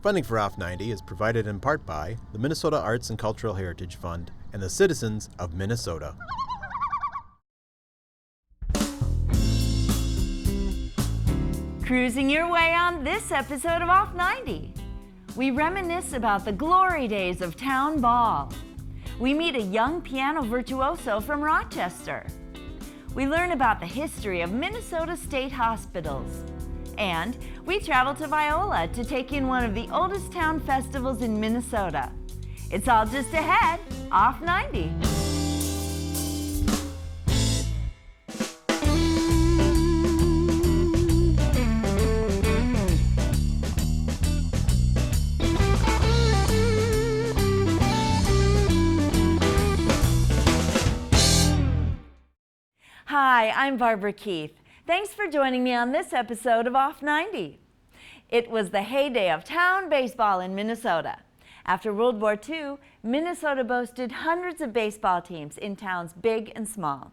Funding for Off 90 is provided in part by the Minnesota Arts and Cultural Heritage Fund and the citizens of Minnesota. Cruising your way on this episode of Off 90. We reminisce about the glory days of town ball. We meet a young piano virtuoso from Rochester. We learn about the history of Minnesota state hospitals. And we travel to Viola to take in one of the oldest town festivals in Minnesota. It's all just ahead, Off 90. Hi, I'm Barbara Keith. Thanks for joining me on this episode of Off 90. It was the heyday of town baseball in Minnesota. After World War II, Minnesota boasted hundreds of baseball teams in towns big and small.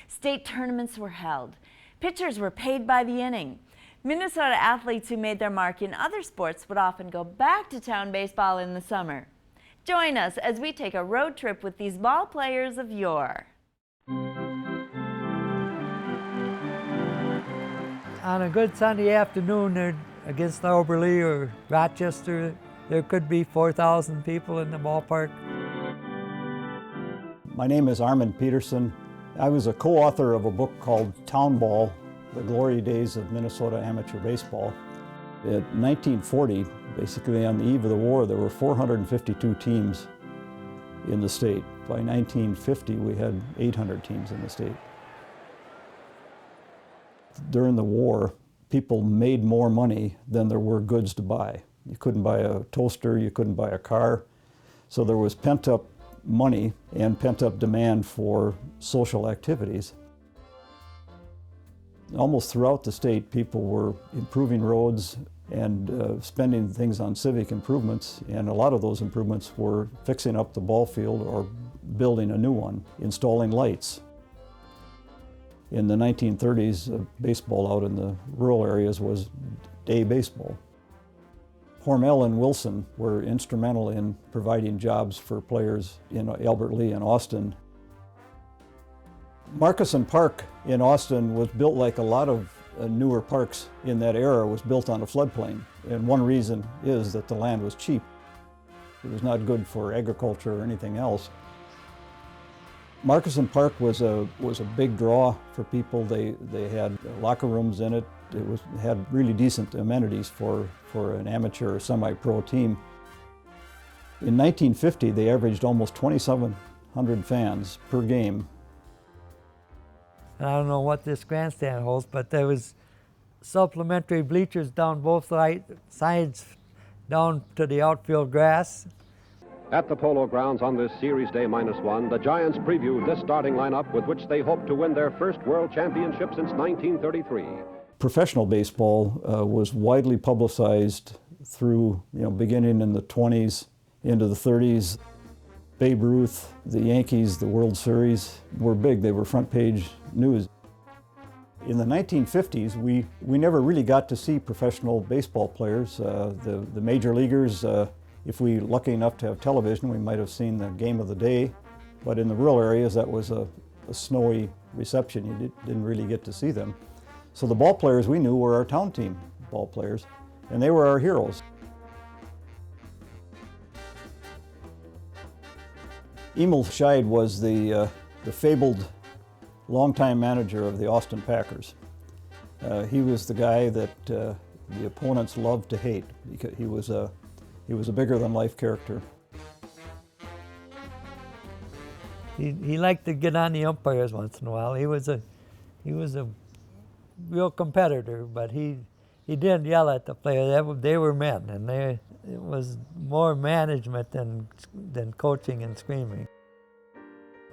State tournaments were held. Pitchers were paid by the inning. Minnesota athletes who made their mark in other sports would often go back to town baseball in the summer. Join us as we take a road trip with these ball players of yore. On a good Sunday afternoon there against Oberly or Rochester, there could be 4,000 people in the ballpark. My name is Armin Peterson. I was a co-author of a book called Town Ball, The Glory Days of Minnesota Amateur Baseball. In 1940, basically on the eve of the war, there were 452 teams in the state. By 1950, we had 800 teams in the state. During the war, people made more money than there were goods to buy. You couldn't buy a toaster, you couldn't buy a car. So there was pent-up money and pent-up demand for social activities. Almost throughout the state, people were improving roads and spending things on civic improvements, and a lot of those improvements were fixing up the ball field or building a new one, installing lights. In the 1930s, baseball out in the rural areas was day baseball. Hormel and Wilson were instrumental in providing jobs for players in Albert Lea and Austin. Marcuson Park in Austin was built like a lot of newer parks in that era, was built on a floodplain. And one reason is that the land was cheap. It was not good for agriculture or anything else. Marcuson Park was a big draw for people. They had locker rooms in it. It had really decent amenities for an amateur or semi-pro team. In 1950, they averaged almost 2,700 fans per game. And I don't know what this grandstand holds, but there was supplementary bleachers down both sides down to the outfield grass. At the Polo Grounds on this Series Day -1, the Giants previewed this starting lineup with which they hope to win their first World Championship since 1933. Professional baseball was widely publicized through, beginning in the 20s into the 30s. Babe Ruth, the Yankees, the World Series were big. They were front page news. In the 1950s, we never really got to see professional baseball players. The major leaguers, if we were lucky enough to have television, we might have seen the game of the day. But in the rural areas, that was a snowy reception. You didn't really get to see them. So the ball players we knew were our town team ball players, and they were our heroes. Emil Scheid was the fabled longtime manager of the Austin Packers. He was the guy that the opponents loved to hate because he was a bigger-than-life character. He liked to get on the umpires once in a while. He was a real competitor, but he didn't yell at the players. They were men, and it was more management than coaching and screaming.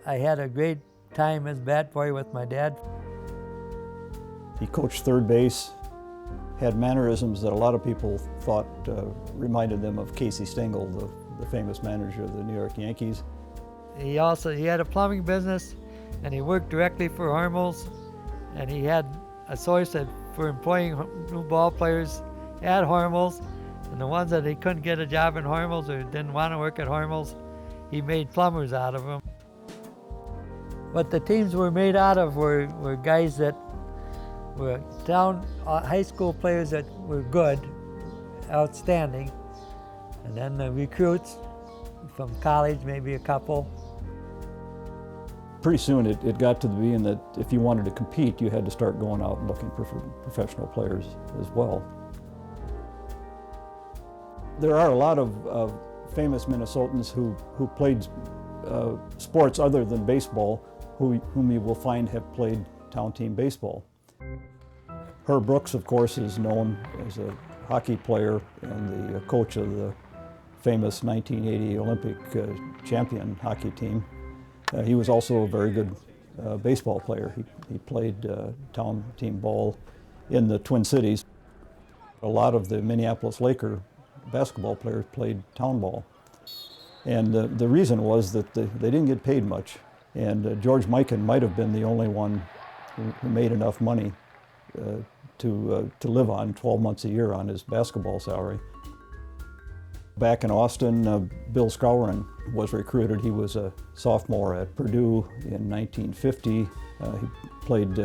I had a great time as bat boy with my dad. He coached third base, had mannerisms that a lot of people thought reminded them of Casey Stengel, the famous manager of the New York Yankees. He had a plumbing business, and he worked directly for Hormel's, and he had a source for employing new ball players at Hormel's, And the ones that he couldn't get a job in Hormel's or didn't want to work at Hormel's, he made plumbers out of them. What the teams were made out of were guys that were high school players that were good, outstanding, and then the recruits from college, maybe a couple. Pretty soon it got to being that if you wanted to compete, you had to start going out and looking for professional players as well. There are a lot of famous Minnesotans who played sports other than baseball, whom you will find have played town team baseball. Herb Brooks, of course, is known as a hockey player and the coach of the famous 1980 Olympic champion hockey team. He was also a very good baseball player. He played town team ball in the Twin Cities. A lot of the Minneapolis Laker basketball players played town ball. And the reason was that they didn't get paid much. And George Mikan might have been the only one who made enough money to live on 12 months a year on his basketball salary. Back in Austin, Bill Skowron was recruited. He was a sophomore at Purdue in 1950. He played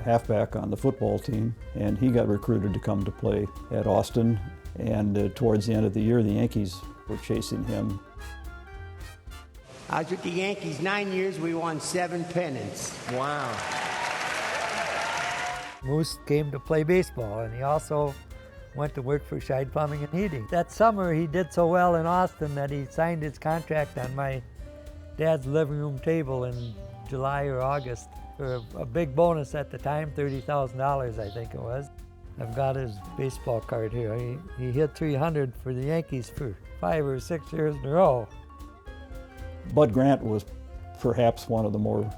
halfback on the football team, and he got recruited to come to play at Austin. And towards the end of the year, the Yankees were chasing him. I was with the Yankees 9 years. We won 7 pennants. Wow. Moose came to play baseball, and he also went to work for Scheid Plumbing and Heating. That summer, he did so well in Austin that he signed his contract on my dad's living room table in July or August for a big bonus at the time, $30,000, I think it was. I've got his baseball card here. He hit 300 for the Yankees for 5 or 6 years in a row. Bud Grant was perhaps one of the more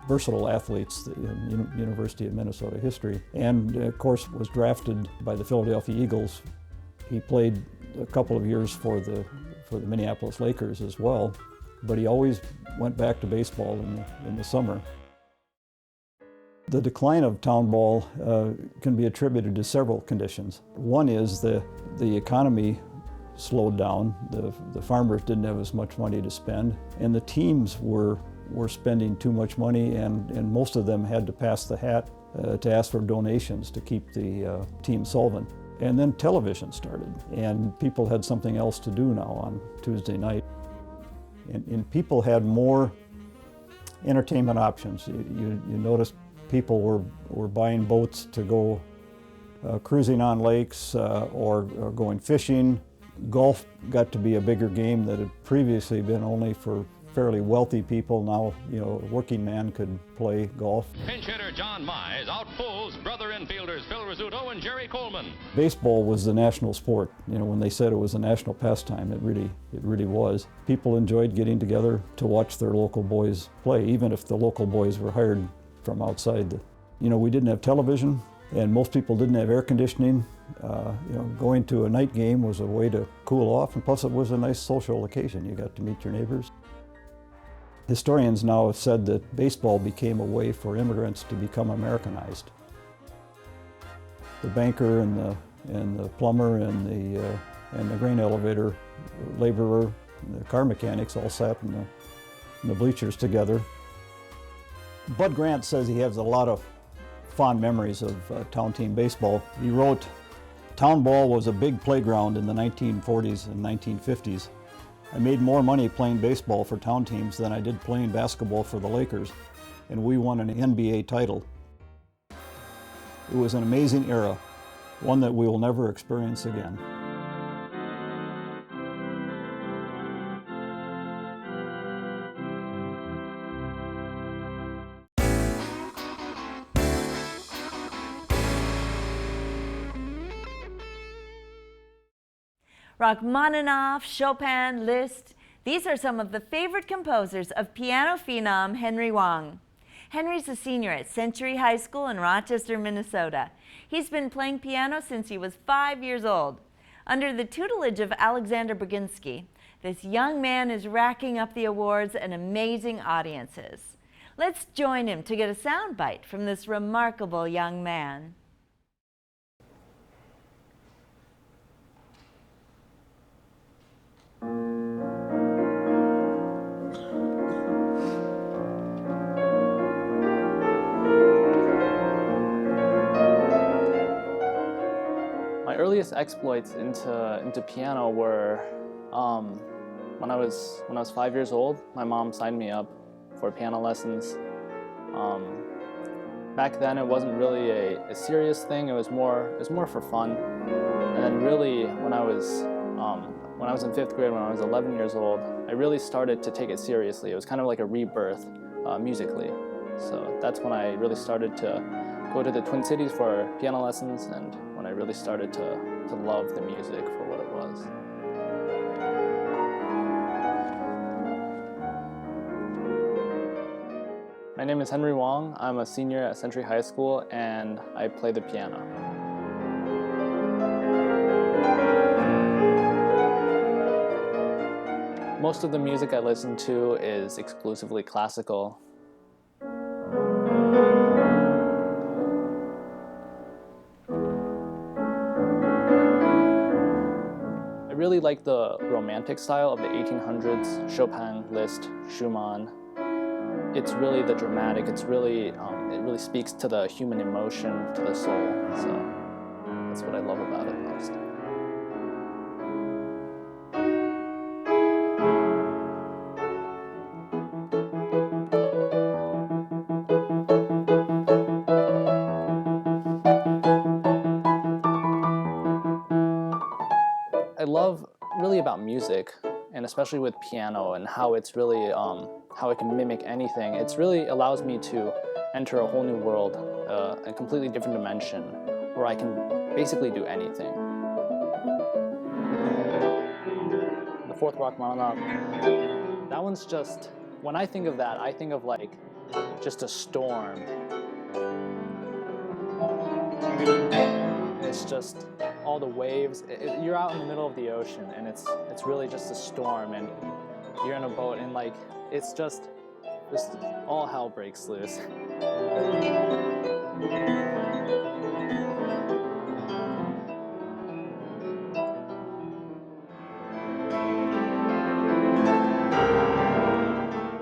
versatile athletes in University of Minnesota history, and of course was drafted by the Philadelphia Eagles. He played a couple of years for the Minneapolis Lakers as well, but he always went back to baseball in the summer. The decline of town ball can be attributed to several conditions. One is the economy slowed down. The farmers didn't have as much money to spend, and the teams were spending too much money, and most of them had to pass the hat to ask for donations to keep the team solvent. And then television started, and people had something else to do now on Tuesday night. And people had more entertainment options. You noticed people were buying boats to go cruising on lakes or going fishing. Golf got to be a bigger game that had previously been only for fairly wealthy people. Now, a working man could play golf. Pinch hitter John Mize outpulls brother infielders Phil Rizzuto and Jerry Coleman. Baseball was the national sport. When they said it was a national pastime, it really was. People enjoyed getting together to watch their local boys play, even if the local boys were hired from outside. We didn't have television, and most people didn't have air conditioning. Going to a night game was a way to cool off, and plus it was a nice social occasion. You got to meet your neighbors. Historians now have said that baseball became a way for immigrants to become Americanized. The banker and the plumber and the grain elevator laborer, and the car mechanics all sat in the bleachers together. Bud Grant says he has a lot of fond memories of town team baseball. He wrote, "Town ball was a big playground in the 1940s and 1950s. I made more money playing baseball for town teams than I did playing basketball for the Lakers, and we won an NBA title. It was an amazing era, one that we will never experience again." Rachmaninoff, Chopin, Liszt, these are some of the favorite composers of piano phenom Henry Wang. Henry's a senior at Century High School in Rochester, Minnesota. He's been playing piano since he was 5 years old. Under the tutelage of Alexander Berginsky, this young man is racking up the awards and amazing audiences. Let's join him to get a soundbite from this remarkable young man. earliest exploits into piano were when I was 5 years old. My mom signed me up for piano lessons. Back then, it wasn't really a serious thing. It was more for fun. And then, really, when I was in 5th grade, when I was 11 years old, I really started to take it seriously. It was kind of like a rebirth musically. So that's when I really started to go to the Twin Cities for piano lessons, and when I really started to love the music for what it was. My name is Henry Wong. I'm a senior at Century High School, and I play the piano. Most of the music I listen to is exclusively classical. I really like the romantic style of the 1800s, Chopin, Liszt, Schumann. It's really the dramatic, it really speaks to the human emotion, to the soul, so that's what I love about it most. I love really about music, and especially with piano and how it's really, how it can mimic anything. It really allows me to enter a whole new world, a completely different dimension, where I can basically do anything. The Fourth Rock Monologue, that one's just, when I think of that, I think of like just a storm. It's just all the waves. You're out in the middle of the ocean, and it's really just a storm, and you're in a boat, and like it's just all hell breaks loose.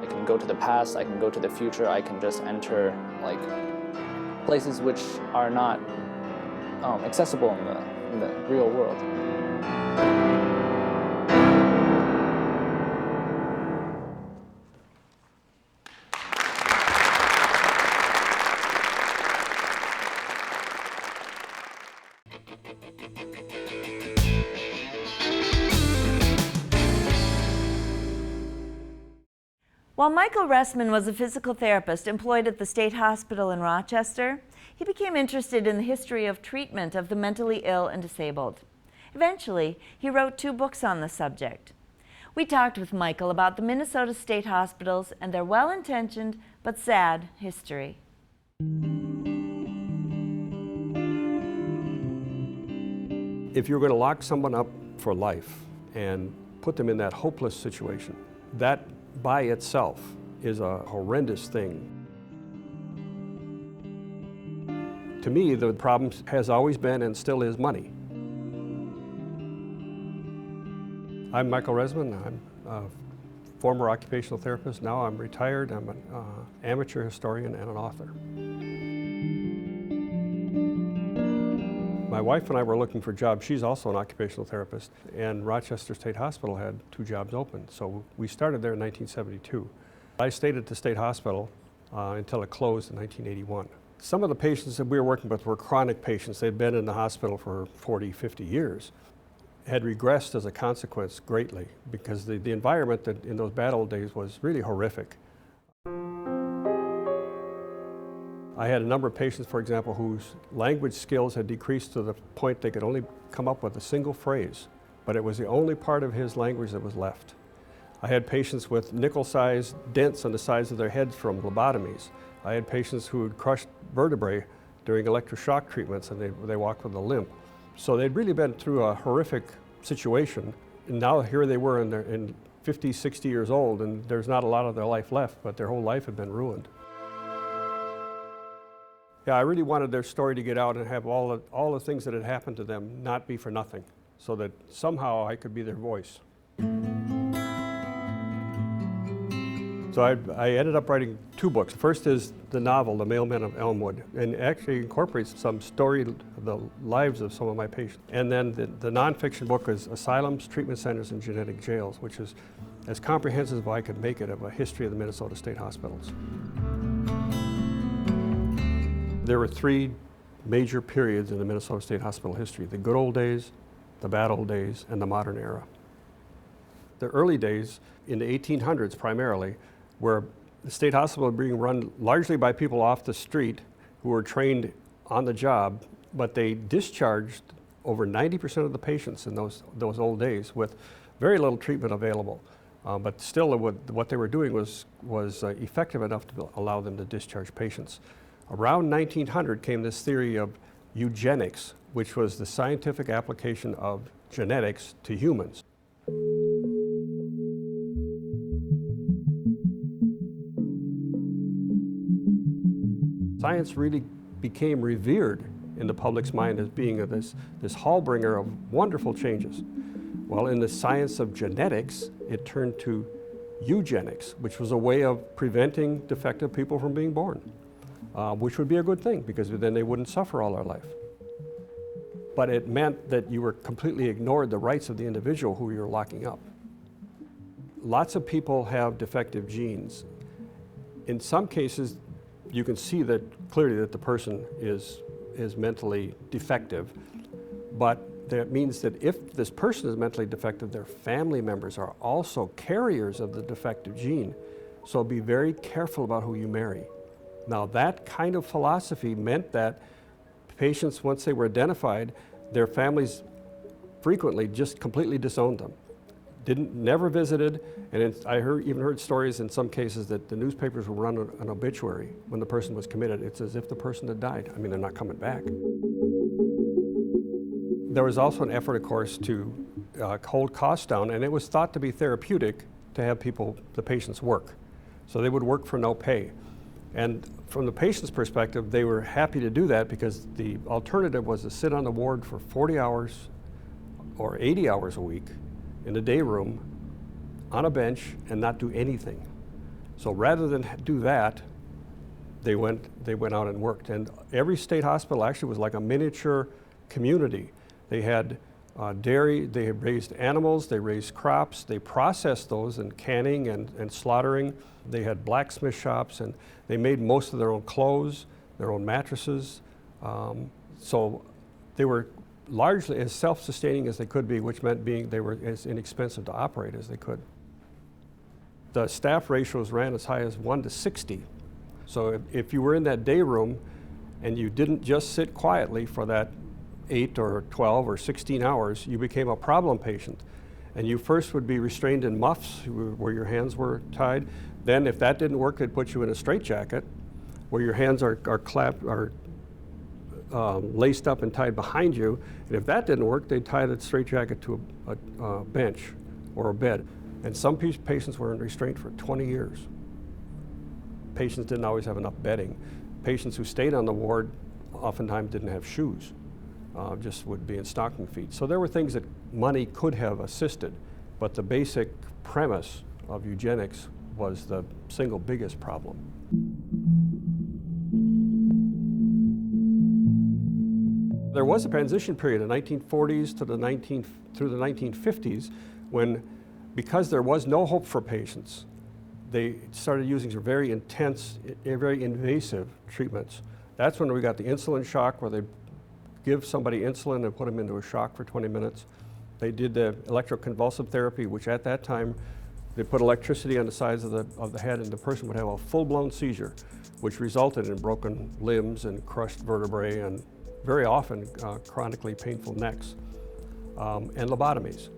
I can go to the past, I can go to the future, I can just enter like places which are not accessible in the real world. While Michael Ressman was a physical therapist employed at the State Hospital in Rochester, he became interested in the history of treatment of the mentally ill and disabled. Eventually, he wrote 2 books on the subject. We talked with Michael about the Minnesota State Hospitals and their well-intentioned but sad history. If you're going to lock someone up for life and put them in that hopeless situation, that by itself is a horrendous thing. To me, the problem has always been and still is money. I'm Michael Ressman. I'm a former occupational therapist. Now I'm retired. I'm an amateur historian and an author. My wife and I were looking for jobs. She's also an occupational therapist, and Rochester State Hospital had 2 jobs open, so we started there in 1972. I stayed at the State Hospital until it closed in 1981. Some of the patients that we were working with were chronic patients. They'd been in the hospital for 40, 50 years, had regressed as a consequence greatly because the environment that in those bad old days was really horrific. I had a number of patients, for example, whose language skills had decreased to the point they could only come up with a single phrase, but it was the only part of his language that was left. I had patients with nickel-sized dents on the sides of their heads from lobotomies. I had patients who had crushed vertebrae during electroshock treatments, and they walked with a limp. So they'd really been through a horrific situation, and now here they were in 50, 60 years old, and there's not a lot of their life left, but their whole life had been ruined. Yeah, I really wanted their story to get out and have all the things that had happened to them not be for nothing, so that somehow I could be their voice. So I ended up writing 2 books. First is the novel, The Mailman of Elmwood, and actually incorporates some story, the lives of some of my patients. And then the nonfiction book is Asylums, Treatment Centers, and Genetic Jails, which is as comprehensive as I could make it of a history of the Minnesota State Hospitals. There were 3 major periods in the Minnesota State Hospital history: the good old days, the bad old days, and the modern era. The early days, in the 1800s primarily, where the state hospital was being run largely by people off the street who were trained on the job, but they discharged over 90% of the patients in those old days with very little treatment available. But still, what they were doing was effective enough to allow them to discharge patients. Around 1900 came this theory of eugenics, which was the scientific application of genetics to humans. Science really became revered in the public's mind as being this hallbringer of wonderful changes. Well, in the science of genetics, it turned to eugenics, which was a way of preventing defective people from being born, which would be a good thing because then they wouldn't suffer all their life. But it meant that you were completely ignored the rights of the individual who you're locking up. Lots of people have defective genes. In some cases, you can see that clearly that the person is mentally defective, but that means that if this person is mentally defective, their family members are also carriers of the defective gene. So be very careful about who you marry. Now that kind of philosophy meant that patients, once they were identified, their families frequently just completely disowned them. Never visited, and I even heard stories in some cases that the newspapers would run an obituary when the person was committed. It's as if the person had died. I mean, they're not coming back. There was also an effort, of course, to hold costs down, and it was thought to be therapeutic to have the patients work. So they would work for no pay. And from the patient's perspective, they were happy to do that because the alternative was to sit on the ward for 40 hours or 80 hours a week in the day room on a bench and not do anything. So rather than do that, they went out and worked. And every state hospital actually was like a miniature community. They had dairy, they had raised animals, they raised crops, they processed those in canning and slaughtering. They had blacksmith shops, and they made most of their own clothes, their own mattresses. So they were largely as self-sustaining as they could be, which meant they were as inexpensive to operate as they could. The staff ratios ran as high as 1 to 60. So if you were in that day room and you didn't just sit quietly for that 8 or 12 or 16 hours, you became a problem patient. And you first would be restrained in muffs where your hands were tied. Then if that didn't work, they'd put you in a straitjacket where your hands are laced up and tied behind you. And if that didn't work, they'd tie the straitjacket to a bench or a bed. And some patients were in restraint for 20 years. Patients didn't always have enough bedding. Patients who stayed on the ward oftentimes didn't have shoes, just would be in stocking feet. So there were things that money could have assisted, but the basic premise of eugenics was the single biggest problem. There was a transition period in the 1940s through the 1950s when, because there was no hope for patients, they started using some very intense, very invasive treatments. That's when we got the insulin shock, where they give somebody insulin and put them into a shock for 20 minutes. They did the electroconvulsive therapy, which at that time, they put electricity on the sides of the head, and the person would have a full-blown seizure, which resulted in broken limbs and crushed vertebrae and very often chronically painful necks, and lobotomies.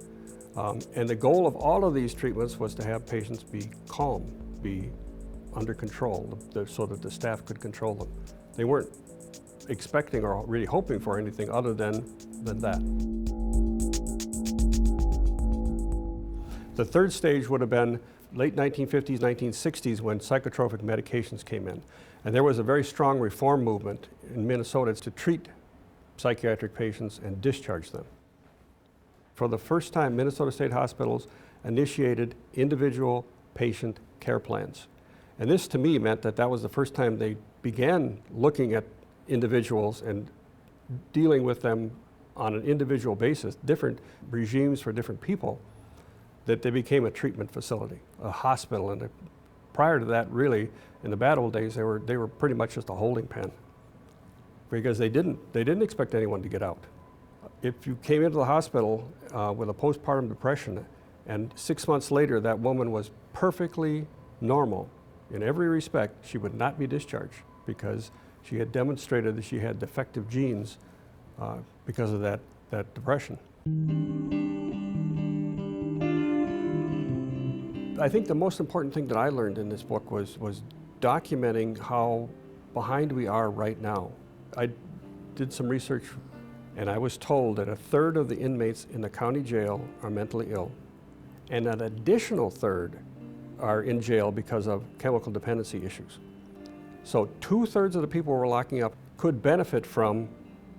And the goal of all of these treatments was to have patients be calm, be under control, so that the staff could control them. They weren't expecting or really hoping for anything other than that. The third stage would have been late 1950s, 1960s, when psychotropic medications came in. And there was a very strong reform movement in Minnesota to treat psychiatric patients and discharge them. For the first time, Minnesota State Hospitals initiated individual patient care plans. And this to me meant that that was the first time they began looking at individuals and dealing with them on an individual basis, different regimes for different people, that they became a treatment facility, a hospital. And prior to that, really, in the bad old days, they were pretty much just a holding pen, because they didn't expect anyone to get out. If you came into the hospital with a postpartum depression, and 6 months later that woman was perfectly normal in every respect, she would not be discharged, because she had demonstrated that she had defective genes because of that depression. I think the most important thing that I learned in this book was documenting how behind we are right now. I did some research, and I was told that 1/3 of the inmates in the county jail are mentally ill, and an additional 1/3 are in jail because of chemical dependency issues. So 2/3 of the people we're locking up could benefit from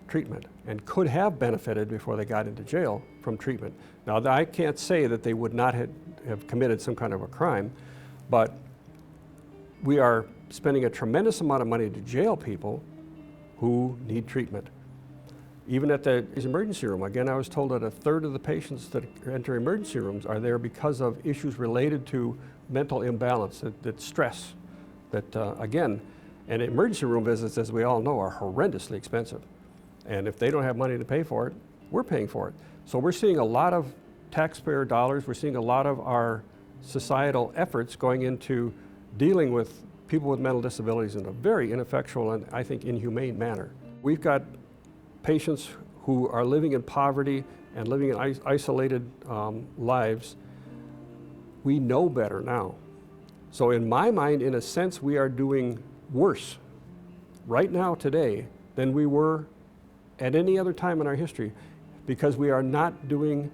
treatment, and could have benefited before they got into jail from treatment. Now, I can't say that they would not have committed some kind of a crime, but we are spending a tremendous amount of money to jail people who need treatment. Even at the emergency room, again, I was told that 1/3 of the patients that enter emergency rooms are there because of issues related to mental imbalance, that stress, that again, and emergency room visits, as we all know, are horrendously expensive. And if they don't have money to pay for it, we're paying for it. So we're seeing a lot of taxpayer dollars, we're seeing a lot of our societal efforts going into dealing with people with mental disabilities in a very ineffectual and, I think, inhumane manner. We've got patients who are living in poverty and living in isolated lives. We know better now. So in my mind, in a sense, we are doing worse right now today than we were at any other time in our history, because we are not doing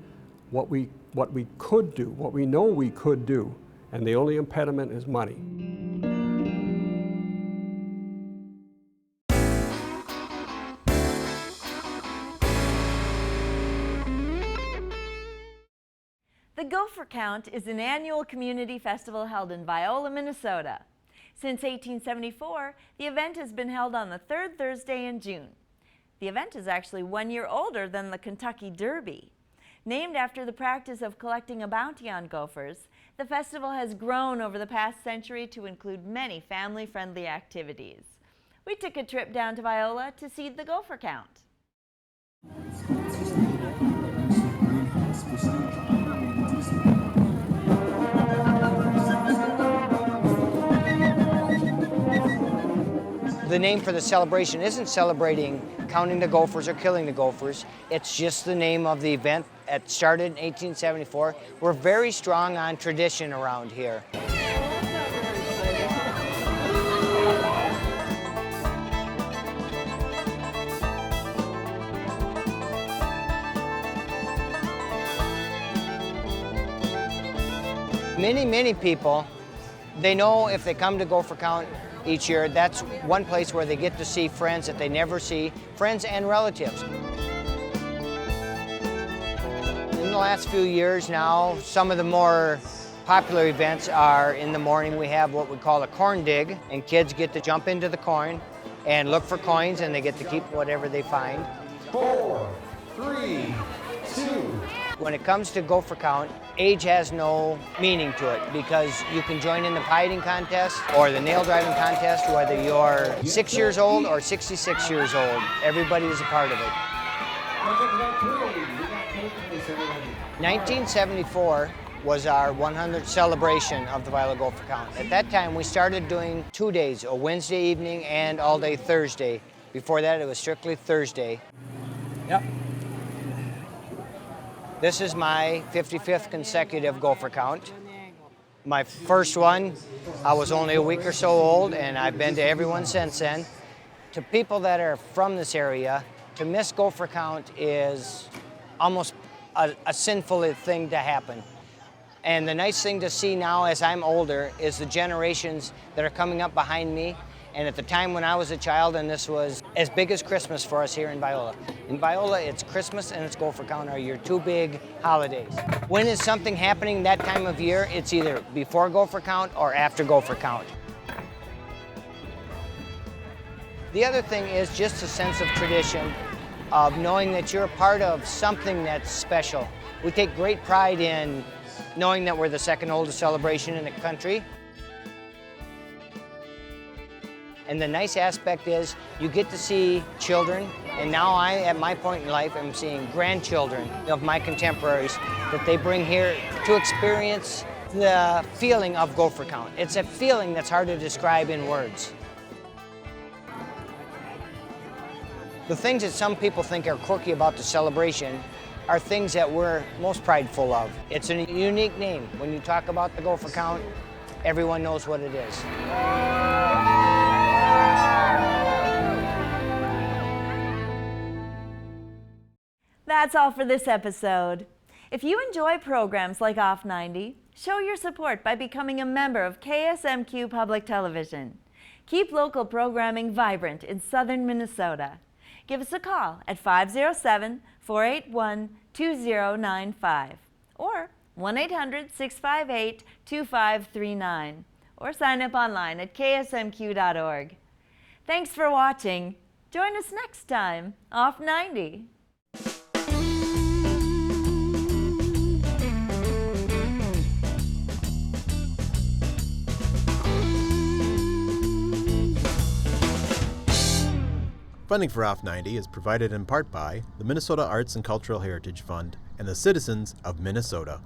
what we could do, what we know we could do, and the only impediment is money. The Gopher Count is an annual community festival held in Viola, Minnesota. Since 1874, the event has been held on the 3rd Thursday in June. The event is actually 1 year older than the Kentucky Derby. Named after the practice of collecting a bounty on gophers, the festival has grown over the past century to include many family-friendly activities. We took a trip down to Viola to see the Gopher Count. The name for the celebration isn't celebrating counting the gophers or killing the gophers. It's just the name of the event. It started in 1874. We're very strong on tradition around here. Many people, they know if they come to Gopher Count each year, that's one place where they get to see friends that they never see, friends and relatives. In the last few years now, some of the more popular events are in the morning. We have what we call a corn dig, and kids get to jump into the corn and look for coins, and they get to keep whatever they find. 4, 3, 2. When it comes to Gopher Count, age has no meaning to it, because you can join in the pie-eating contest or the nail driving contest, whether you're 6 years old or 66 years old. Everybody is a part of it. 1974 was our 100th celebration of the Viola Gopher Count. At that time, we started doing 2 days, a Wednesday evening and all-day Thursday. Before that, it was strictly Thursday. Yep. This is my 55th consecutive Gopher Count. My first one, I was only a week or so old, and I've been to every one since then. To people that are from this area, to miss Gopher Count is almost a sinful thing to happen. And the nice thing to see now as I'm older is the generations that are coming up behind me, And at the time when I was a child, and this was as big as Christmas for us here in Viola. In Viola, it's Christmas and it's Gopher Count are your two big holidays. When is something happening that time of year? It's either before Gopher Count or after Gopher Count. The other thing is just a sense of tradition, of knowing that you're a part of something that's special. We take great pride in knowing that we're the second oldest celebration in the country. And the nice aspect is you get to see children, and now I, at my point in life, am seeing grandchildren of my contemporaries that they bring here to experience the feeling of Gopher Count. It's a feeling that's hard to describe in words. The things that some people think are quirky about the celebration are things that we're most prideful of. It's a unique name. When you talk about the Gopher Count, everyone knows what it is. That's all for this episode. If you enjoy programs like Off 90, show your support by becoming a member of KSMQ Public Television. Keep local programming vibrant in southern Minnesota. Give us a call at 507-481-2095 or 1-800-658-2539 or sign up online at ksmq.org. Thanks for watching. Join us next time, Off 90. Funding for Off 90 is provided in part by the Minnesota Arts and Cultural Heritage Fund and the citizens of Minnesota.